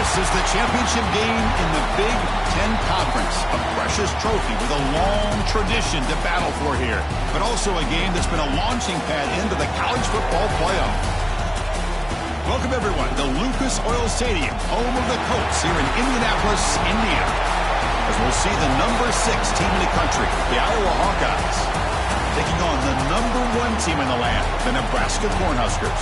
This is the championship game in the Big Ten Conference. A precious trophy with a long tradition to battle for here. But also a game that's been a launching pad into the college football playoff. Welcome, everyone, to Lucas Oil Stadium, home of the Colts here in Indianapolis, Indiana. As we'll see the number 6 team in the country, the Iowa Hawkeyes, taking on the number 1 team in the land, the Nebraska Cornhuskers.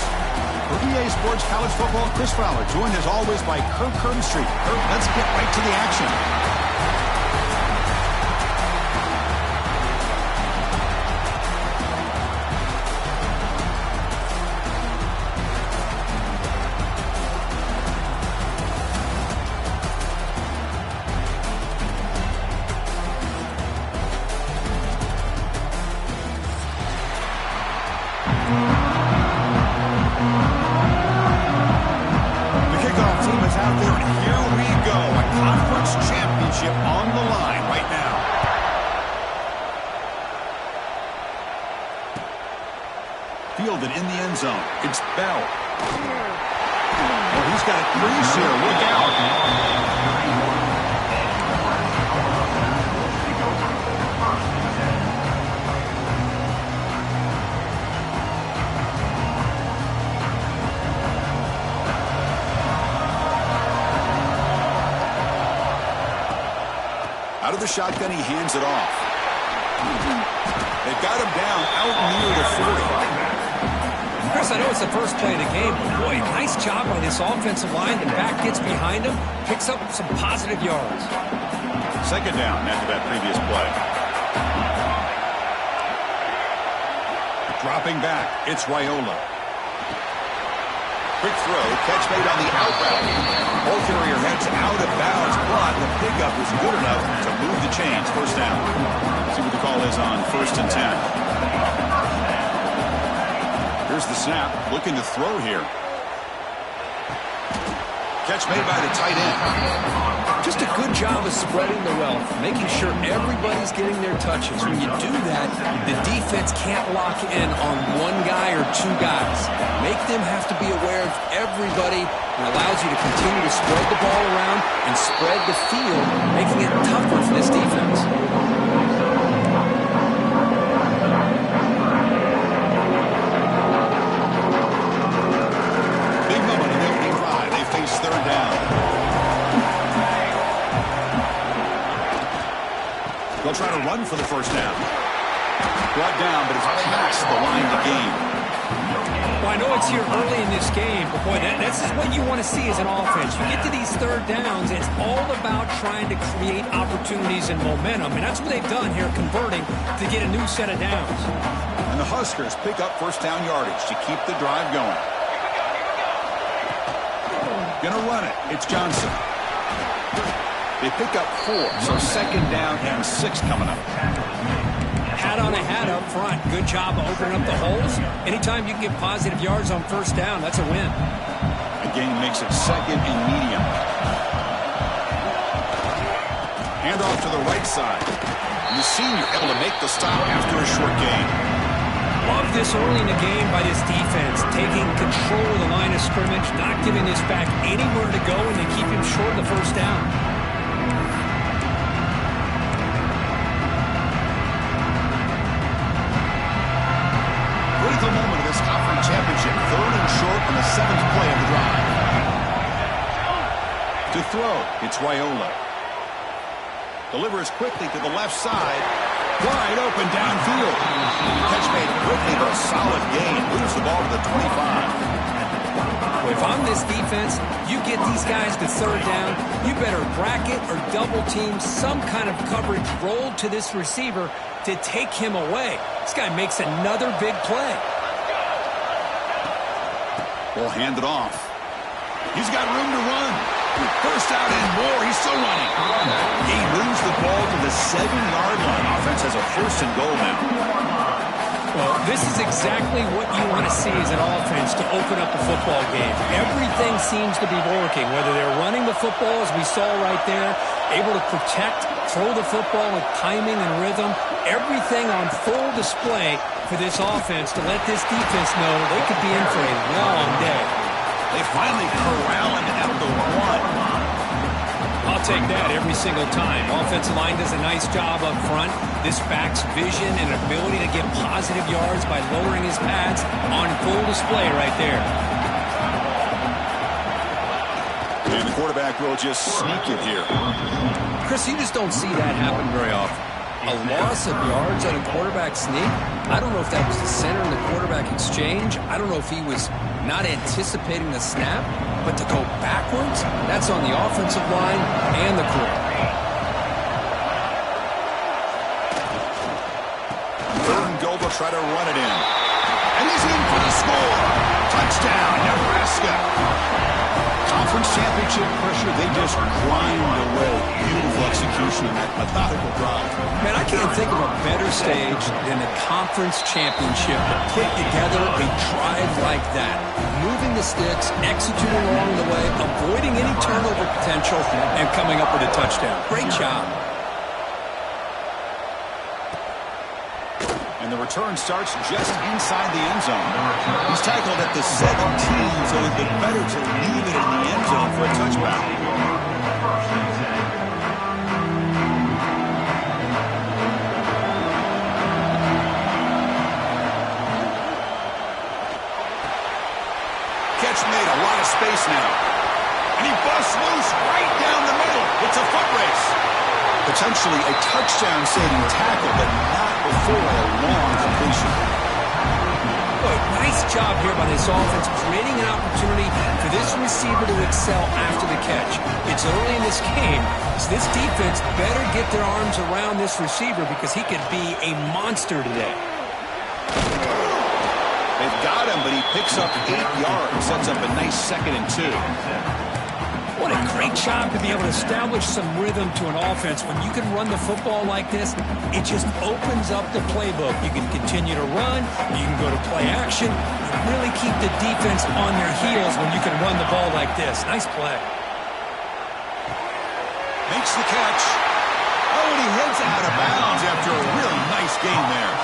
For EA Sports College Football, Chris Fowler, joined as always by Kirk Herbstreit. Kirk, let's get right to the action. On the line right now. Fielded in the end zone. It's Bell. Oh, he's got a crease here. Look out. Out of the shotgun, he hands it off. They've got him down out near the 40. Chris, I know it's the first play of the game, but boy, nice job by this offensive line. The back gets behind him, picks up some positive yards. Second down after that previous play. Dropping back, it's Raiola. Quick throw, catch made on the out route. Ball carrier heads out of bounds, but the pickup is good enough to move the chains. First down. See what the call is on 1st and 10. Here's the snap, looking to throw here. Catch made by the tight end. Just a good job of spreading the wealth, making sure everybody's getting their touches. When you do that, the defense can't lock in on one guy or 2 guys. Make them have to be aware of everybody, and allows you to continue to spread the ball around and spread the field, making it tougher for this defense. Big moment in the opening drive. They face 3rd down. They'll try to run for the first down. Brought down, but it's past the line to gain. Well, I know it's here early in this game, but boy, this is what you want to see as an offense. You get to these 3rd downs, it's all about trying to create opportunities and momentum, and that's what they've done here, converting to get a new set of downs. And the Huskers pick up first down yardage to keep the drive going. Gonna run it. It's Johnson. They pick up 4, so 2nd down and 6 coming up. Hat on a hat up front. Good job of opening up the holes. Anytime you can get positive yards on 1st down, that's a win. Again, makes it 2nd and medium. Hand off to the right side. And the senior able to make the stop after a short gain. Love this early in the game by this defense, taking control of the line of scrimmage, not giving this back anywhere to go, and they keep him short of the 1st down. Critical moment of this conference championship. 3rd and short on the 7th play of the drive. To throw, it's Raiola. Delivers quickly to the left side. Wide open downfield. Catch made quickly, but a solid gain. Moves the ball to the 25. Well, if I'm this defense, you get these guys to 3rd down, you better bracket or double team some kind of coverage roll to this receiver to take him away. This guy makes another big play. Ball handed off. He's got room to run. First out and more. He's still running. He moves the ball to the 7-yard line. Offense has a 1st and goal now. Well, this is exactly what you want to see as an offense to open up a football game. Everything seems to be working, whether they're running the football, as we saw right there, able to protect, throw the football with timing and rhythm. Everything on full display for this offense to let this defense know they could be in for a long day. They finally corral him at the 1. I'll take that every single time. Offensive line does a nice job up front. This back's vision and ability to get positive yards by lowering his pads on full display right there. And the quarterback will just sneak it here. Chris, you just don't see that happen very often. A loss of yards on a quarterback sneak? I don't know if that was the center in the quarterback exchange. I don't know if he was not anticipating the snap. But to go backwards, that's on the offensive line and the quarterback. Third and goal, they'll try to run it in. And he's in for the score. Touchdown, Nebraska. Conference championship pressure, they just grind away. Beautiful execution in that methodical drive. Man, I can't think of a better stage than the conference championship to put together a drive like that. Moving the sticks, executing along the way, avoiding any turnover potential, and coming up with a touchdown. Great job. And the return starts just inside the end zone. He's tackled at the 17, so it'd been better to leave it in the end zone for a touchback. Catch made, a lot of space now. And he busts loose right down the middle. It's a foot race. Potentially a touchdown-saving tackle, but not before a long completion. Boy, nice job here by this offense, creating an opportunity for this receiver to excel after the catch. It's early in this game, so this defense better get their arms around this receiver because he could be a monster today. They've got him, but he picks up 8 yards, sets up a nice 2nd and 2. What a great job to be able to establish some rhythm to an offense. When you can run the football like this, it just opens up the playbook. You can continue to run. You can go to play action. You really keep the defense on their heels when you can run the ball like this. Nice play. Makes the catch. Oh, and he heads out of bounds after a really nice game there.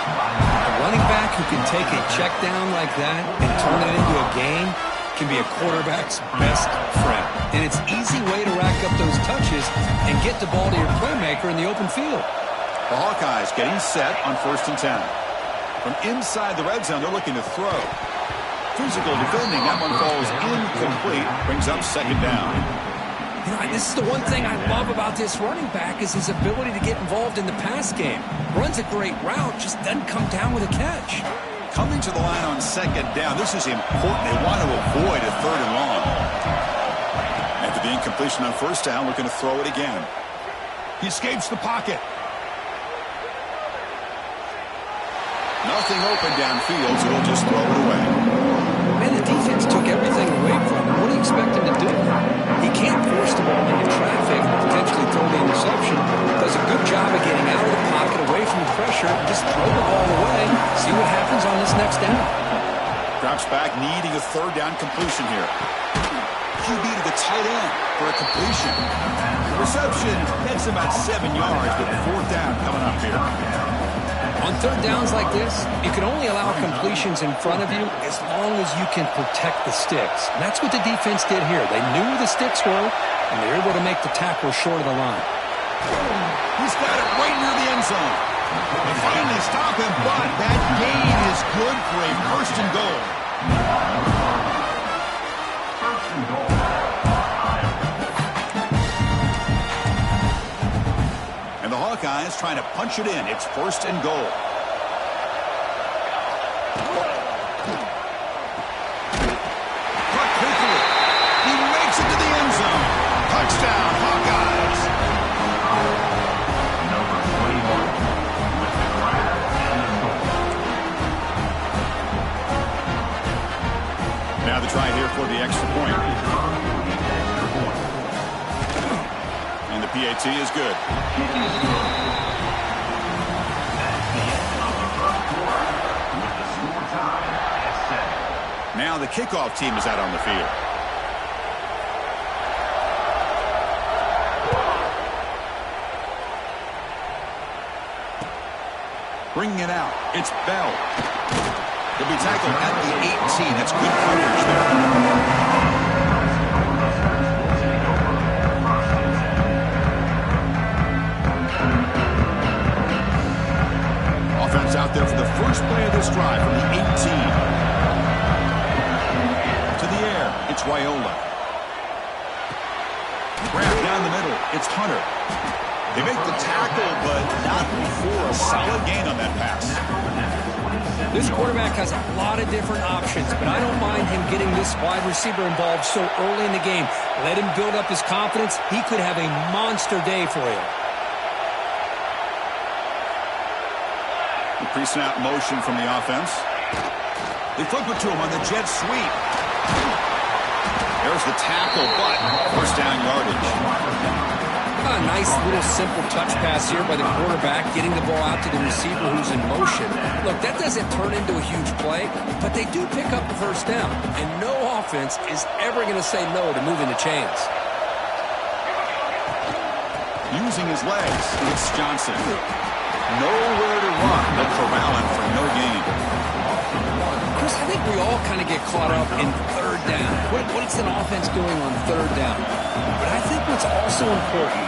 A running back who can take a check down like that and turn it into a gain can be a quarterback's best friend. And it's an easy way to rack up those touches and get the ball to your playmaker in the open field. The Hawkeyes getting set on 1st and 10. From inside the red zone, they're looking to throw. Physical defending, that one falls incomplete, brings up 2nd down. You know, this is the one thing I love about this running back is his ability to get involved in the pass game. Runs a great route, just doesn't come down with a catch. Coming to the line on 2nd down, this is important. They want to avoid a 3rd and long. After the incompletion on 1st down, looking to throw it again. He escapes the pocket. Nothing open downfield, so he'll just throw it away. Man, the defense took everything away from him. What do you expect him to do? He can't force the ball into traffic and potentially throw the interception. Does a good job of getting out of the pocket, away from the pressure, just throw the ball away, see what happens on this next down. Drops back, needing a 3rd down completion here. QB to the tight end for a completion. Reception, that's about 7 yards, but 4th down coming up here. On 3rd downs like this, you can only allow completions in front of you as long as you can protect the sticks. And that's what the defense did here. They knew the sticks were, and they were able to make the tackle short of the line. He's got it right near the end zone. They finally stop him, but that gain is good for a 1st and goal. And the Hawkeyes trying to punch it in. It's 1st and goal. Cut quickly. He makes it to the end zone. Touchdown, Hawkeyes. Now the try here for the extra point. And the PAT is good. Now the kickoff team is out on the field. Bringing it out. It's Bell. He'll be tackled at the 18. That's good coverage there. It's Wyola. Wrapped down the middle. It's Hunter. They make the tackle, but not before a solid gain on that pass. This quarterback has a lot of different options, but I don't mind him getting this wide receiver involved so early in the game. Let him build up his confidence. He could have a monster day for you. The pre-snap motion from the offense. They flip it to him on the jet sweep. There's the tackle, but first down yardage. A nice little simple touch pass here by the quarterback, getting the ball out to the receiver who's in motion. Look, that doesn't turn into a huge play, but they do pick up the first down, and no offense is ever going to say no to moving the chains. Using his legs, it's Johnson. Nowhere to run, but corralling for no gain. Chris, I think we all kind of get caught up in third down. What's an offense doing on third down? But I think what's also important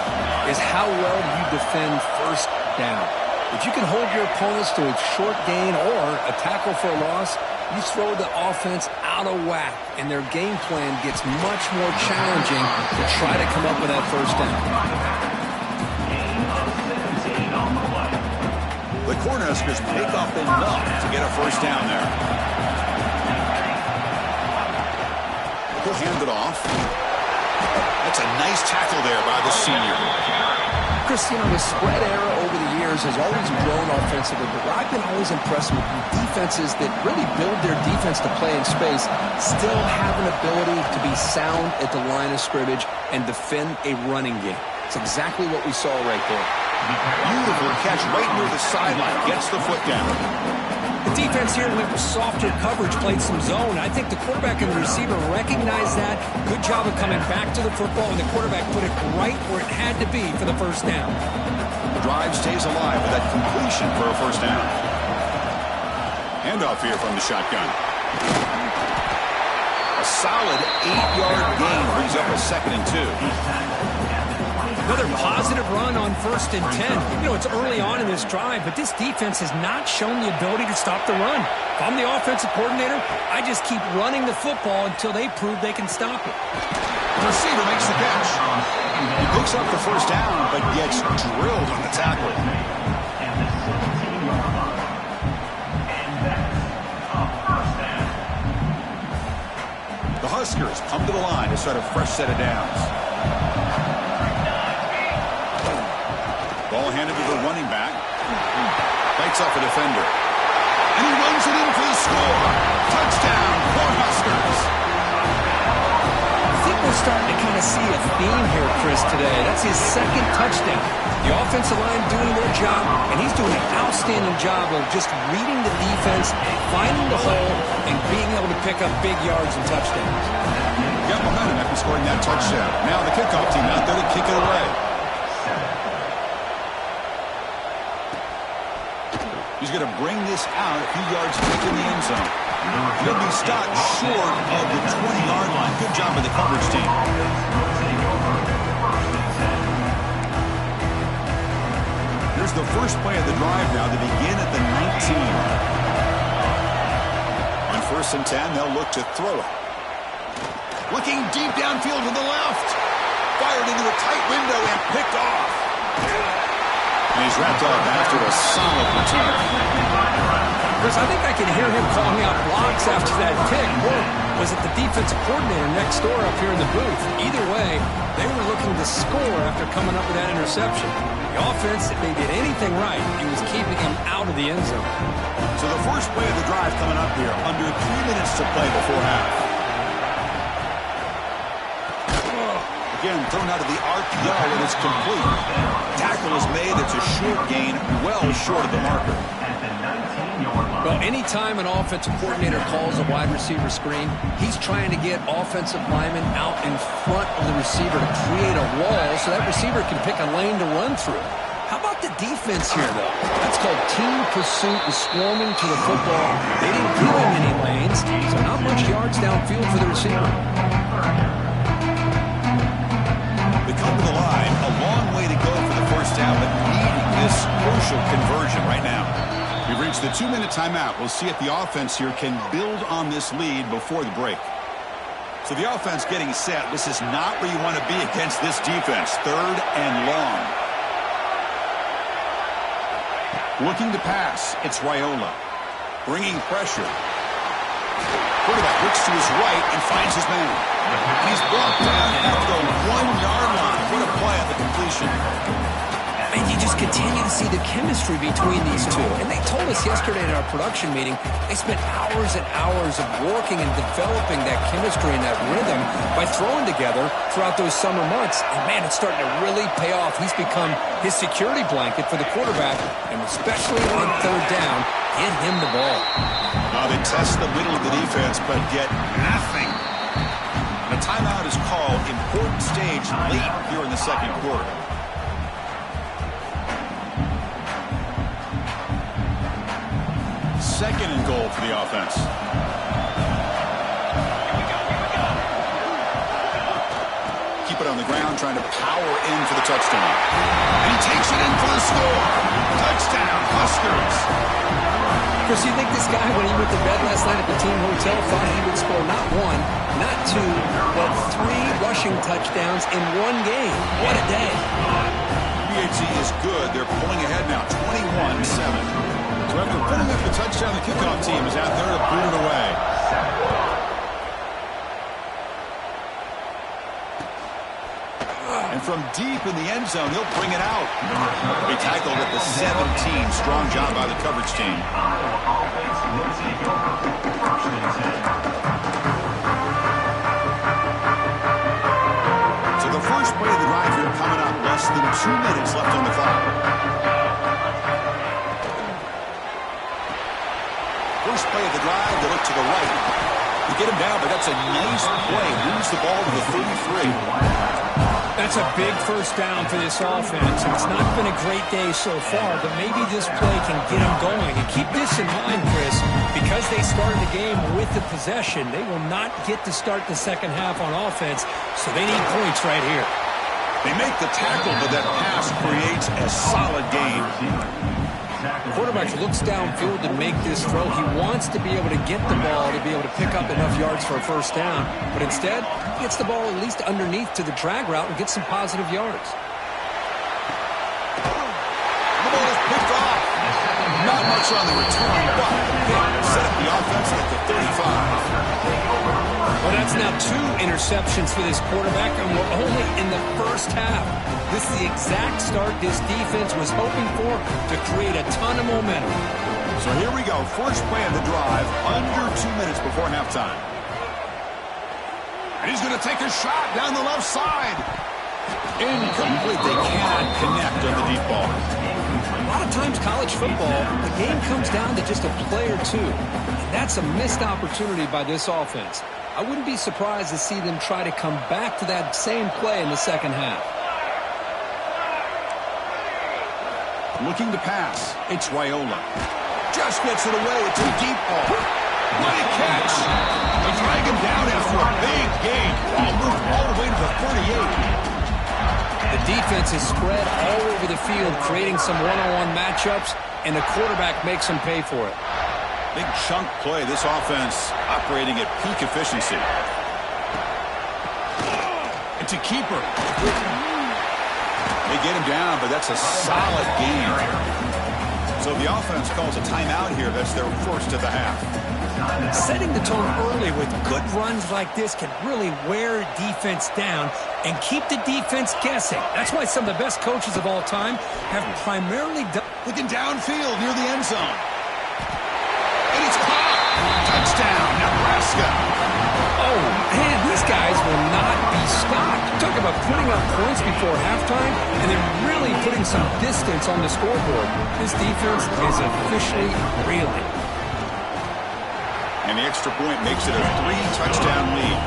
is how well you defend first down. If you can hold your opponents to a short gain or a tackle for a loss, you throw the offense out of whack, and their game plan gets much more challenging to try to come up with that first down. The Cornhuskers pick up enough to get a first down there. He'll hand it off. That's a nice tackle there by the senior. Chris, you know, the spread era over the years has always grown offensively, but I've been always impressed with defenses that really build their defense to play in space, still have an ability to be sound at the line of scrimmage and defend a running game. It's exactly what we saw right there. Beautiful catch right near the sideline. Gets the foot down. The defense here went with softer coverage, played some zone. I think the quarterback and the receiver recognized that. Good job of coming back to the football, and the quarterback put it right where it had to be for the first down. The drive stays alive with that completion for a first down. Handoff here from the shotgun. A solid 8-yard gain brings up a 2nd and 2. Another positive run on 1st and 10. You know, it's early on in this drive, but this defense has not shown the ability to stop the run. If I'm the offensive coordinator, I just keep running the football until they prove they can stop it. The receiver makes the catch. He picks up the first down, but gets drilled on the tackle. The Huskers come to the line to start a fresh set of downs. Ball handed to the running back. Fights off a defender. And he runs it in for the score. Touchdown, Cornhuskers. I think we're starting to kind of see a theme here, Chris, today. That's his 2nd touchdown. The offensive line doing their job, and he's doing an outstanding job of just reading the defense, finding the hole, and being able to pick up big yards and touchdowns. Got momentum after scoring that touchdown. Now the kickoff team out there to kick it away. He's going to bring this out a few yards deep in the end zone. He'll be stopped short of the 20-yard line. Good job by the coverage team. Here's the first play of the drive now to begin at the 19. On 1st and 10, they'll look to throw it. Looking deep downfield to the left. Fired into a tight window and picked off. And he's wrapped up after a solid return. Chris, I think I can hear him calling out blocks after that pick. Or was it the defensive coordinator next door up here in the booth? Either way, they were looking to score after coming up with that interception. The offense, if they did anything right, it was keeping him out of the end zone. So the first play of the drive coming up here, under 3 minutes to play before half. Again, thrown out of the RPO, and it's complete. Tackle is made. It's a short gain, well short of the marker. Well, anytime an offensive coordinator calls a wide receiver screen, he's trying to get offensive linemen out in front of the receiver to create a wall so that receiver can pick a lane to run through. How about the defense here, though? That's called team pursuit and swarming to the football. They didn't give him any lanes, so not much yards downfield for the receiver. They come to the line, a long way to go for the first down, but needing this crucial conversion right now. We've reached the 2-minute timeout. We'll see if the offense here can build on this lead before the break. So the offense getting set. This is not where you want to be against this defense. 3rd and long. Looking to pass. It's Raiola. Bringing pressure. Quarterback looks to his right and finds his man. And he's brought down at the 1-yard line. What a play on the completion. And you just continue to see the chemistry between these two. And they told us yesterday in our production meeting, they spent hours and hours of working and developing that chemistry and that rhythm by throwing together throughout those summer months. And, man, it's starting to really pay off. He's become his security blanket for the quarterback, and especially on 3rd down, get him the ball. They test the middle of the defense, but get nothing. And a timeout is called. Important stage late here in the 2nd quarter. 2nd and goal for the offense. Keep it on the ground, trying to power in for the touchdown. And he takes it in for the score. Touchdown, Huskers. Chris, you think this guy, when he went to bed last night at the team hotel, thought he would score not 1, not 2, but 3 rushing touchdowns in 1 game? What a day. PHC is good. They're pulling ahead now, 21-7. So after putting up the touchdown, the kickoff team is out there to boot it away. And from deep in the end zone, they'll bring it out. They tackled at the 17. Strong job by the coverage team. So the first play of the drive here coming up. Less than 2 minutes left on the clock. First play of the drive, they look to the right. They get him down, but that's a nice play. Moves the ball to the 33. That's a big first down for this offense. It's not been a great day so far, but maybe this play can get them going. And keep this in mind, Chris, because they started the game with the possession, they will not get to start the second half on offense, so they need points right here. They make the tackle, but that pass creates a solid gain. The quarterback looks downfield to make this throw. He wants to be able to get the ball to be able to pick up enough yards for a first down. But instead, he gets the ball at least underneath to the drag route and gets some positive yards. The ball is picked off. Not much on the return, but set up the offense at the 35. Well, that's now 2 interceptions for this quarterback, and we're only in the first half. This is the exact start this defense was hoping for to create a ton of momentum. So here we go. First play of the drive, under 2 minutes before halftime. And he's going to take a shot down the left side. Incomplete. They cannot connect on the deep ball. A lot of times college football, the game comes down to just a play or two. And that's a missed opportunity by this offense. I wouldn't be surprised to see them try to come back to that same play in the second half. Looking to pass. It's Raiola. Just gets it away. It's a deep ball. What a catch. They drag him down after a big gain. Ball moved all the way to the 38. The defense is spread all over the field, creating some one-on-one matchups, and the quarterback makes them pay for it. Big chunk play. This offense operating at peak efficiency. It's a keeper. They get him down, but that's a solid game. So the offense calls a timeout here. That's their first of the half. Setting the tone early with good runs like this can really wear defense down and keep the defense guessing. That's why some of the best coaches of all time have primarily done. Looking downfield near the end zone. And it's caught. Touchdown, Nebraska. Oh, man, these guys will not be stopped. Talk about putting up points before halftime and then really putting some distance on the scoreboard. This defense is officially reeling. And the extra point makes it a 3-touchdown lead.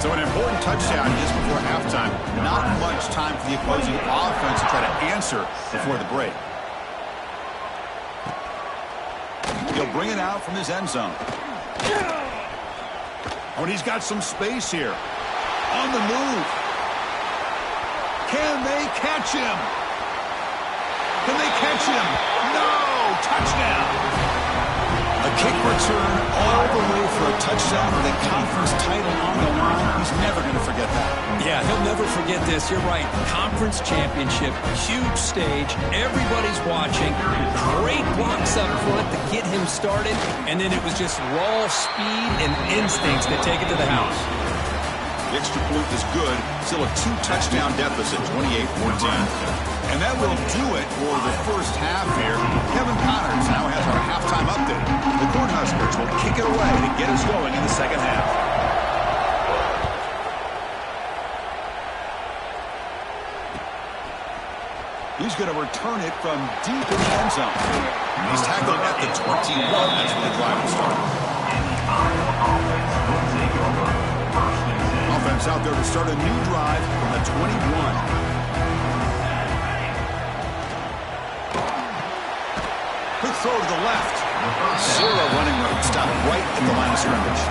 So an important touchdown just before halftime. Not much time for the opposing offense to try to answer before the break. He'll bring it out from his end zone. Oh, and he's got some space here. On the move. Can they catch him? Can they catch him? No! Touchdown! A Kick return all the way for a touchdown with a conference title on the line. He's never going to forget that. Yeah, he'll never forget this. You're right. Conference championship, huge stage. Everybody's watching. Great blocks up front to get him started. And then it was just raw speed and instincts that take it to the house. The extra point is good. Still a 2-touchdown deficit, 28-14. And that will do it for the first half here. Kevin Connors now has our halftime update. The Cornhuskers will kick it away to get us going in the second half. He's going to return it from deep in the end zone. He's tackled at the 21. That's where the drive will start. Offense out there to start a new drive from the 21. Quick throw to the left. Zero running room. Stop right at the line of scrimmage.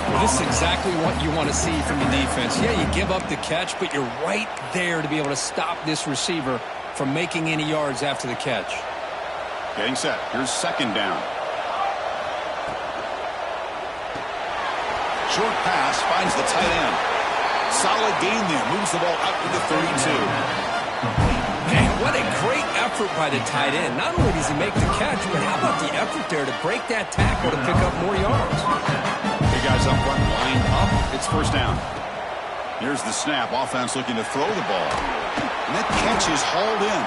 Well, this is exactly what you want to see from the defense. Yeah, you give up the catch, but you're right there to be able to stop this receiver from making any yards after the catch. Getting set. Here's second down. Short pass finds the tight end. Solid gain there. Moves the ball out to the 32. Man, what a great effort by the tight end. Not only does he make the catch, but how about the effort there to break that tackle to pick up more yards? Big guys up front lined up. It's first down. Here's the snap. Offense looking to throw the ball. And that catch is hauled in.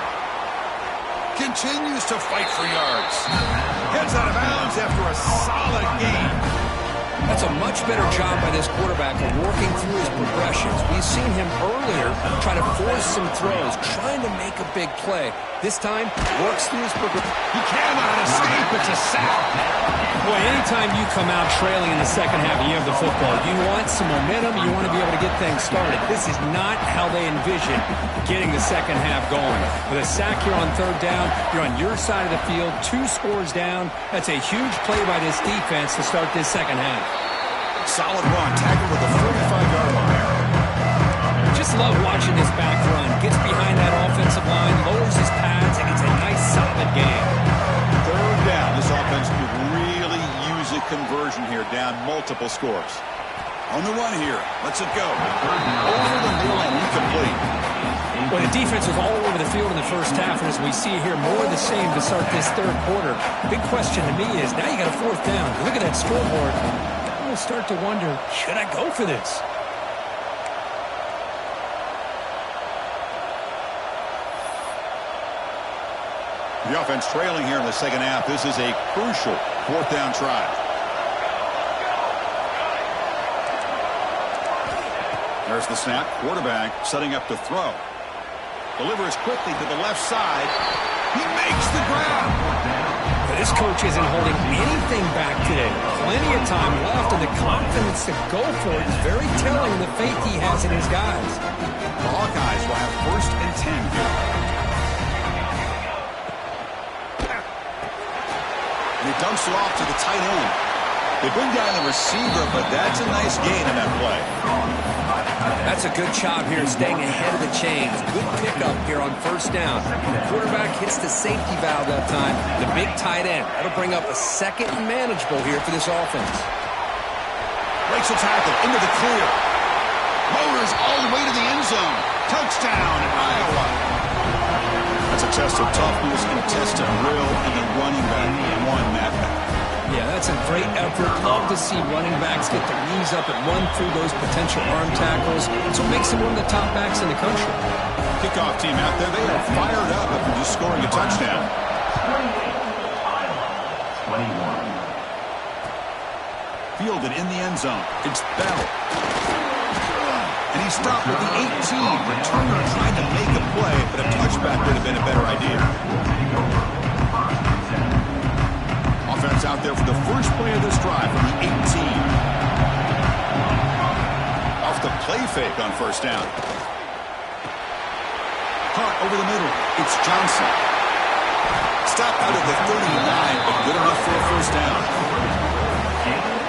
Continues to fight for yards. Heads out of bounds after a solid gain. That's a much better job by this quarterback of working through his progressions. We've seen him earlier try to force some throws, trying to make a big play. This time, works through his progression. He cannot escape. It's a sack. Boy, anytime you come out trailing in the second half and you have the football, you want some momentum. You want to be able to get things started. This is not how they envision getting the second half going. With a sack here on third down, you're on your side of the field, 2 scores down. That's a huge play by this defense to start this second half. Solid run, tackled with the 45-yard line. Just love watching this back run. Gets behind that offensive line, lowers his pads, and it's a nice, solid game. Third down. This offense could really use a conversion here, down multiple scores. On the run here. Lets it go. Over the middle and incomplete. Well, the defense was all over the field in the first half, and as we see here, more of the same to start this third quarter. Big question to me is, now you got a fourth down. Look at that scoreboard. I'm going to start to wonder, should I go for this? The offense trailing here in the second half. This is a crucial fourth down try. There's the snap. Quarterback setting up to throw. Delivers quickly to the left side. He makes the grab. This coach isn't holding anything back today. Plenty of time left, and the confidence to go for it is very telling the faith he has in his guys. The Hawkeyes will have first and 10 here. And he dumps it off to the tight end. They bring down the receiver, but that's a nice gain in that play. That's a good job here, staying ahead of the chains. Good pickup here on first down. The quarterback hits the safety valve that time. The big tight end. That'll bring up a second and manageable here for this offense. Breaks a tackle into the clear. Motors all the way to the end zone. Touchdown, Iowa. That's a test of toughness and test of will, and the running back won that back. Yeah, that's a great effort. Love to see running backs get their knees up and run through those potential arm tackles. That's what makes them one of the top backs in the country. Kickoff team out there, they are fired up after just scoring a touchdown. 21. Fielded in the end zone. It's Bell. And he stopped with the 18. Returner trying to make a play, but a touchback would have been a better idea. Offense out there for the first play of this drive from the 18. Off the play fake on first down. Caught over the middle. It's Johnson. Stop out of the 39, but good enough for a first down.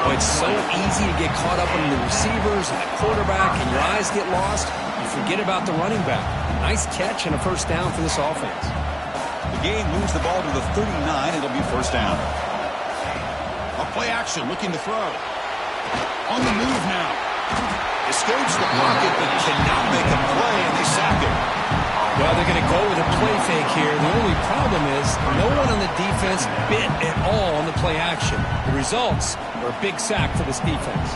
Oh, it's so easy to get caught up on the receivers and the quarterback, and your eyes get lost. You forget about the running back. Nice catch and a first down for this offense. The game moves the ball to the 39. It'll be first down. Play action, looking to throw. On the move now. Escapes the pocket, but cannot make a play, and they sack him. Well, they're going to go with a play fake here. The only problem is no one on the defense bit at all on the play action. The results are a big sack for this defense.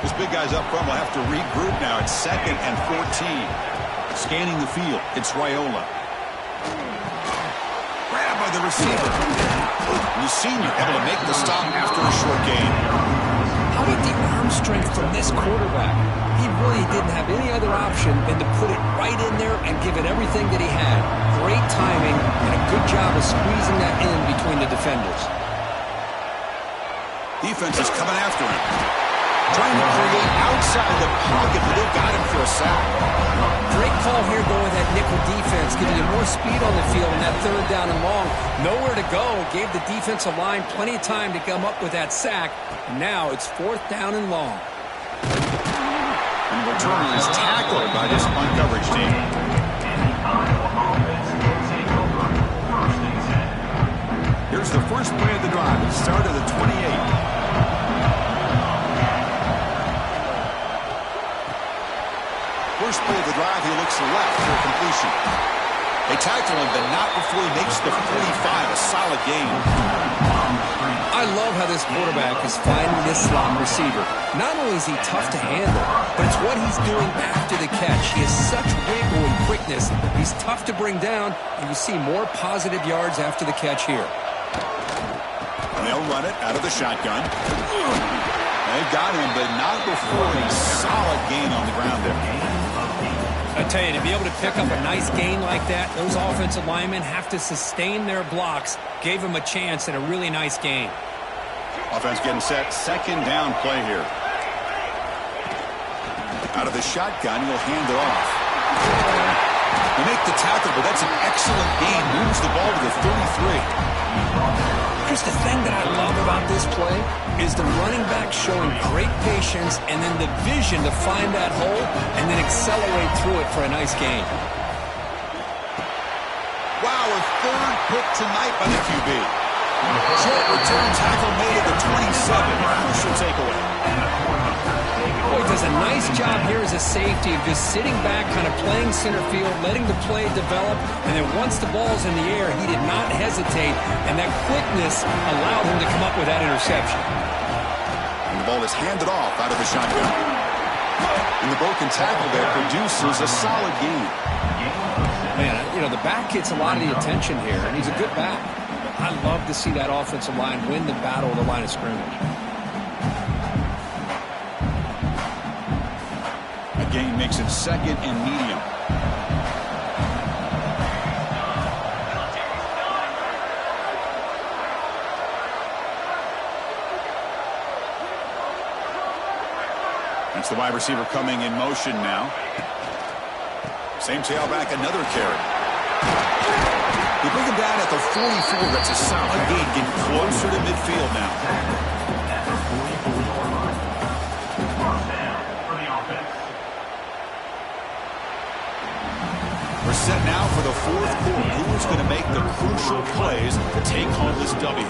This big guy's up front will have to regroup now. It's 2nd and 14. Scanning the field, it's Raiola. Grabbed by the receiver. The senior able to make the stop after a short gain. How about the arm strength from this quarterback? He really didn't have any other option than to put it right in there and give it everything that he had. Great timing and a good job of squeezing that in between the defenders. Defense is coming after him. Trying to create outside the pocket, but they've got him for a sack. Great call here going with that nickel defense, giving you more speed on the field in that 3rd down and long. Nowhere to go. Gave the defensive line plenty of time to come up with that sack. And now it's 4th down and long. And the return is tackled by this punt coverage team. Here's the first play of the drive. The start of the 28. First play of the drive, he looks left for completion. They tackle him, but not before he makes the 45, a solid gain. I love how this quarterback is finding this slot receiver. Not only is he tough to handle, but it's what he's doing after the catch. He has such wiggle and quickness. He's tough to bring down, and you see more positive yards after the catch here. And they'll run it out of the shotgun. They've got him, but not before a solid gain on the ground there. I tell you, to be able to pick up a nice gain like that, those offensive linemen have to sustain their blocks. Gave him a chance at a really nice gain. Offense getting set. 2nd down play here. Out of the shotgun, he'll hand it off. They make the tackle, but that's an excellent gain. Moves the ball to the 33. Here's the thing that I love about this play is the running back showing great patience and then the vision to find that hole and then accelerate through it for a nice gain. Wow, a 3rd pick tonight by the QB. Short return tackle made at the 27. Crucial takeaway. Boy, he does a nice job here as a safety of just sitting back, kind of playing center field, letting the play develop, and then once the ball's in the air, he did not hesitate, and that quickness allowed him to come up with that interception. And the ball is handed off out of the shotgun. And the broken tackle there produces a solid gain. Man, you know, the back gets a lot of the attention here, and he's a good back. I love to see that offensive line win the battle of the line of scrimmage. Gain makes it 2nd and medium. That's the wide receiver coming in motion now. Same tailback, another carry. They bring him down at the 44. That's a solid gain, getting closer to midfield now. We're set now for the 4th quarter. Who is going to make the crucial plays to take home this W?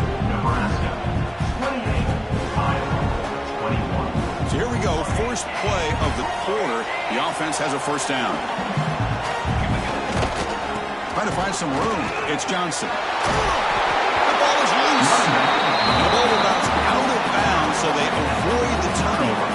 So here we go. First play of the quarter. The offense has a 1st down. Trying to find some room. It's Johnson. The ball is loose. And the ball will bounce out of bounds, so they avoid the turnover.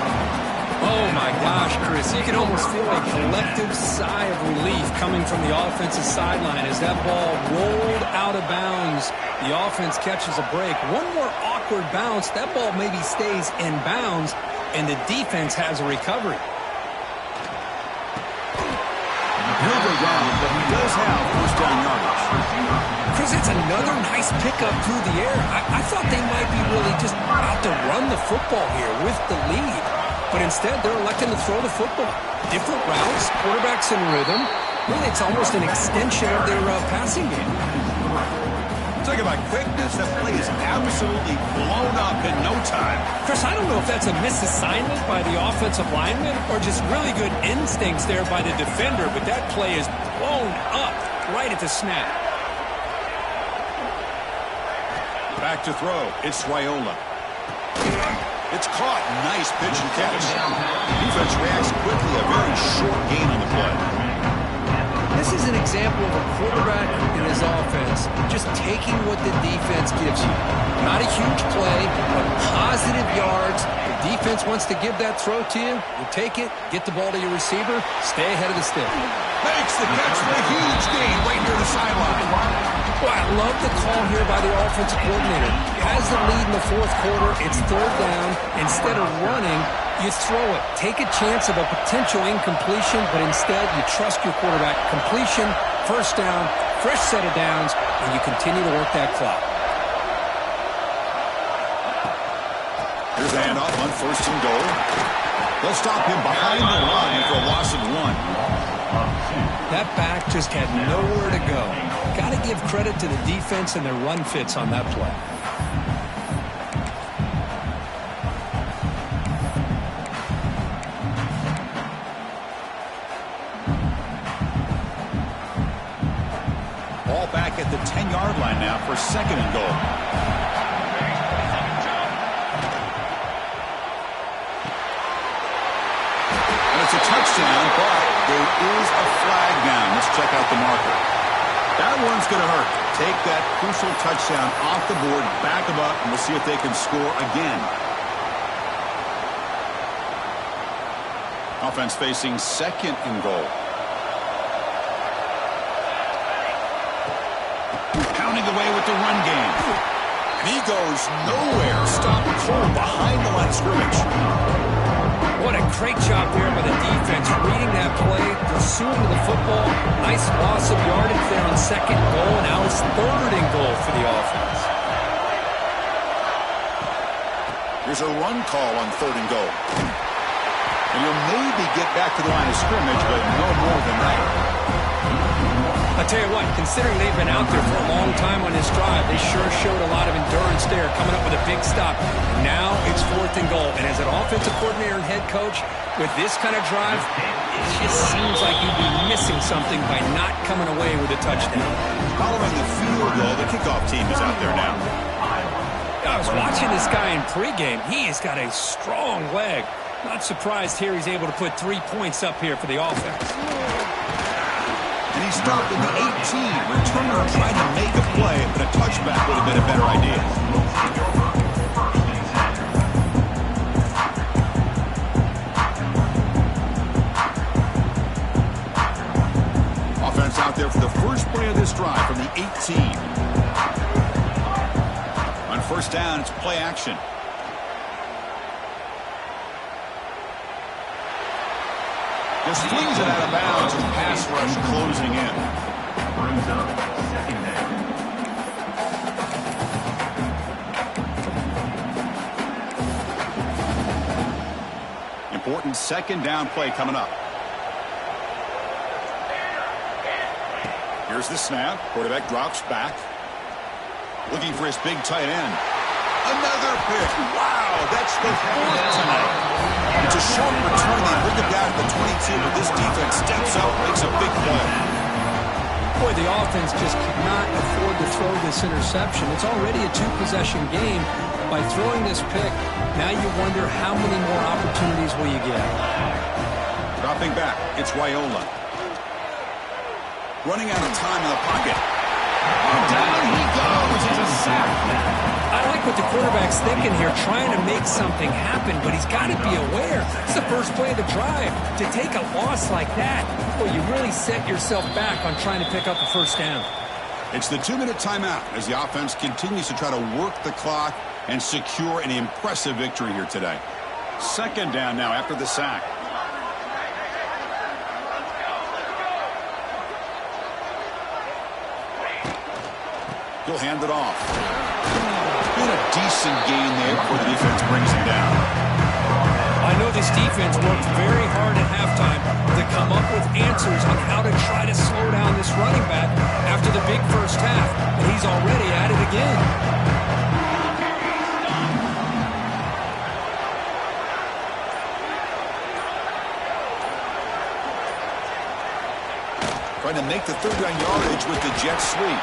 Oh, my gosh, Chris. You can almost feel a collective sigh of relief coming from the offensive sideline as that ball rolled out of bounds. The offense catches a break. One more awkward bounce. That ball maybe stays in bounds, and the defense has a recovery. He'll go down, but he does have 1st down yardage. Chris, it's another nice pickup through the air. I thought they might be really just out to run the football here with the lead. But instead, they're electing to throw the football. Different routes, quarterbacks in rhythm. Really, it's almost an extension of their passing game. Talk about quickness. That play is absolutely blown up in no time. Chris, I don't know if that's a misassignment by the offensive lineman or just really good instincts there by the defender, but that play is blown up right at the snap. Back to throw. It's Raiola. It's caught. Nice pitch and catch. Defense reacts quickly. A very short gain on the play. This is an example of a quarterback in his offense just taking what the defense gives you. Not a huge play, but positive yards. The defense wants to give that throw to you. You take it, get the ball to your receiver, stay ahead of the stick. Makes the catch for a huge gain right near the sideline. Boy, I love the call here by the offensive coordinator. Has the lead in the fourth quarter. It's third down. Instead of running, you throw it. Take a chance of a potential incompletion, but instead you trust your quarterback. Completion, first down, fresh set of downs, and you continue to work that clock. Here's a handoff on first and goal. They'll stop him behind the line for a loss of 1. That back just had nowhere to go. Got to give credit to the defense and their run fits on that play. Ball back at the 10-yard line now for second and goal. And it's a touchdown, but there is a flag down. Let's check out the marker. That one's going to hurt. Take that crucial touchdown off the board, back them up, and we'll see if they can score again. Offense facing second and goal. Pounding away with the run game. And he goes nowhere. Stop cold behind the line of scrimmage. What a great job there by the defense, reading that play, pursuing the football. Nice loss of yardage there on second goal. Now it's third and goal for the offense. Here's a run call on third and goal. And he'll maybe get back to the line of scrimmage, but no more than that. I tell you what, considering they've been out there for a long time on this drive, they sure showed a lot of endurance there, coming up with a big stop. Now it's fourth and goal. And as an offensive coordinator and head coach, with this kind of drive, it just seems like you'd be missing something by not coming away with a touchdown. Following the field goal, the kickoff team is out there now. I was watching this guy in pregame. He has got a strong leg. Not surprised here he's able to put 3 points up here for the offense. And he stopped in the 18. Returner tried to make a play, but a touchback would have been a better idea. Offense out there for the first play of this drive from the 18. On first down, it's play action. Just flings it out of bounds and pass rush closing in. Brings up second down. Important second down play coming up. Here's the snap. Quarterback drops back. Looking for his big tight end. Another pick. Wow, that's the fourth tonight. It's a short return. They bring it down to the 22, but this defense steps up, makes a big play. Boy, the offense just cannot afford to throw this interception. It's already a two-possession game. By throwing this pick, now you wonder how many more opportunities will you get. Dropping back, it's Raiola. Running out of time in the pocket. And down he goes. It's a sack. I like what the quarterback's thinking here, trying to make something happen, but he's got to be aware. It's the first play of the drive. To take a loss like that, well, you really set yourself back on trying to pick up a first down. It's the 2-minute timeout as the offense continues to try to work the clock and secure an impressive victory here today. Second down now after the sack. He'll hand it off. Been a decent gain there before the defense brings him down. I know this defense worked very hard at halftime to come up with answers on how to try to slow down this running back after the big first half. And he's already at it again. Trying to make the third down yardage with the jet sweep.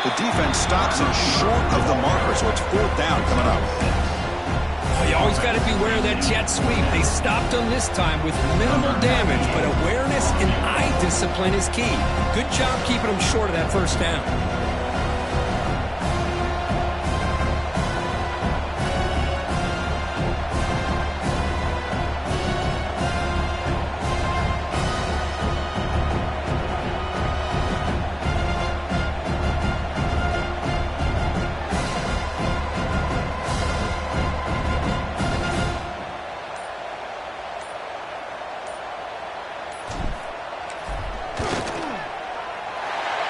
The defense stops him short of the marker, so it's fourth down coming up. Well, you always got to beware of that jet sweep. They stopped them this time with minimal damage, but awareness and eye discipline is key. Good job keeping them short of that first down.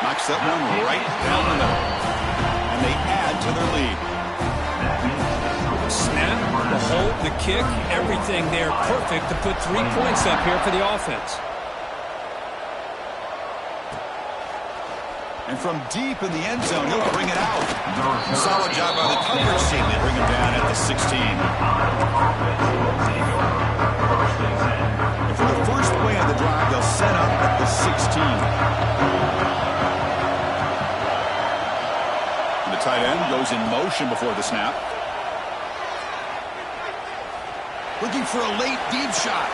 Knocks that one right down the middle. And they add to their lead. Snap, the hold, the kick, everything there perfect to put 3 points up here for the offense. And from deep in the end zone, he'll bring it out. Solid job by the coverage team. They bring him down at the 16. And for the first play of the drive, they'll set up at the 16. The tight end goes in motion before the snap. Looking for a late deep shot.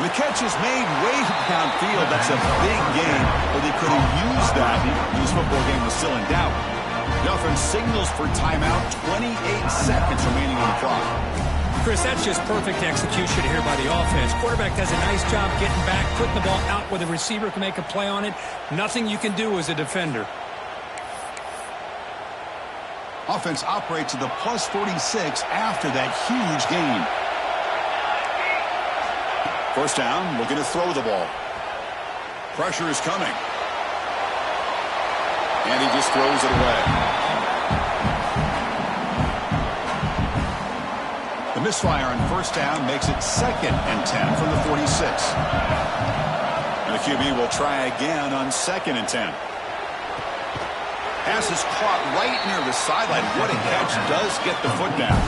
And the catch is made way downfield. That's a big gain, but they could have used that. This football game was still in doubt. The offense signals for timeout. 28 seconds remaining on the clock. Chris, that's just perfect execution here by the offense. Quarterback does a nice job getting back, putting the ball out where the receiver can make a play on it. Nothing you can do as a defender. Offense operates at the plus 46 after that huge gain. First down, looking to throw the ball. Pressure is coming. And he just throws it away. The misfire on first down makes it 2nd and 10 from the 46. And the QB will try again on 2nd and 10. Pass is caught right near the sideline. What a catch. Does get the foot down.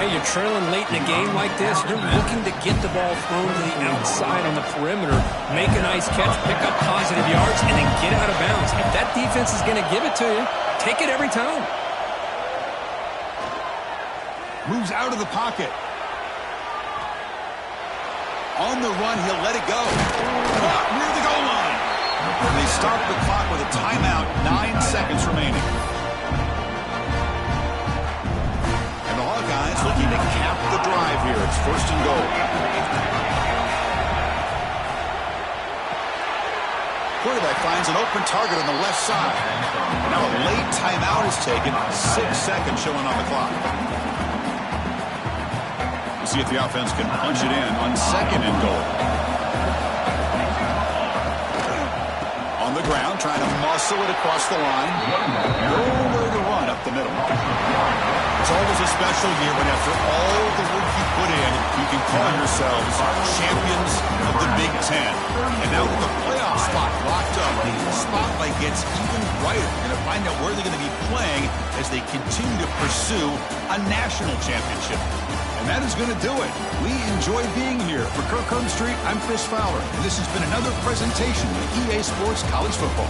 Hey, you're trailing late in a game like this. You're looking to get the ball thrown to the outside on the perimeter, make a nice catch, pick up positive yards, and then get out of bounds. If that defense is going to give it to you, take it every time. Moves out of the pocket. On the run, he'll let it go. Caught near the goal line. And they start the clock with a timeout, 9 seconds remaining. And the Hawkeyes looking to cap the drive here. It's 1st and goal. Quarterback finds an open target on the left side. Now a late timeout is taken, 6 seconds showing on the clock. We'll see if the offense can punch it in on 2nd and goal. On the ground, trying to muscle it across the line. Nowhere to run up the middle. It's always a special year when after all the work you put in, you can call yourselves champions of the Big Ten. And now with the playoff spot locked up, the spotlight gets even brighter. You're going to find out where they're going to be playing as they continue to pursue a national championship. And that is going to do it. We enjoy being here. For Kirk Street, I'm Chris Fowler, and this has been another presentation of EA Sports College Football.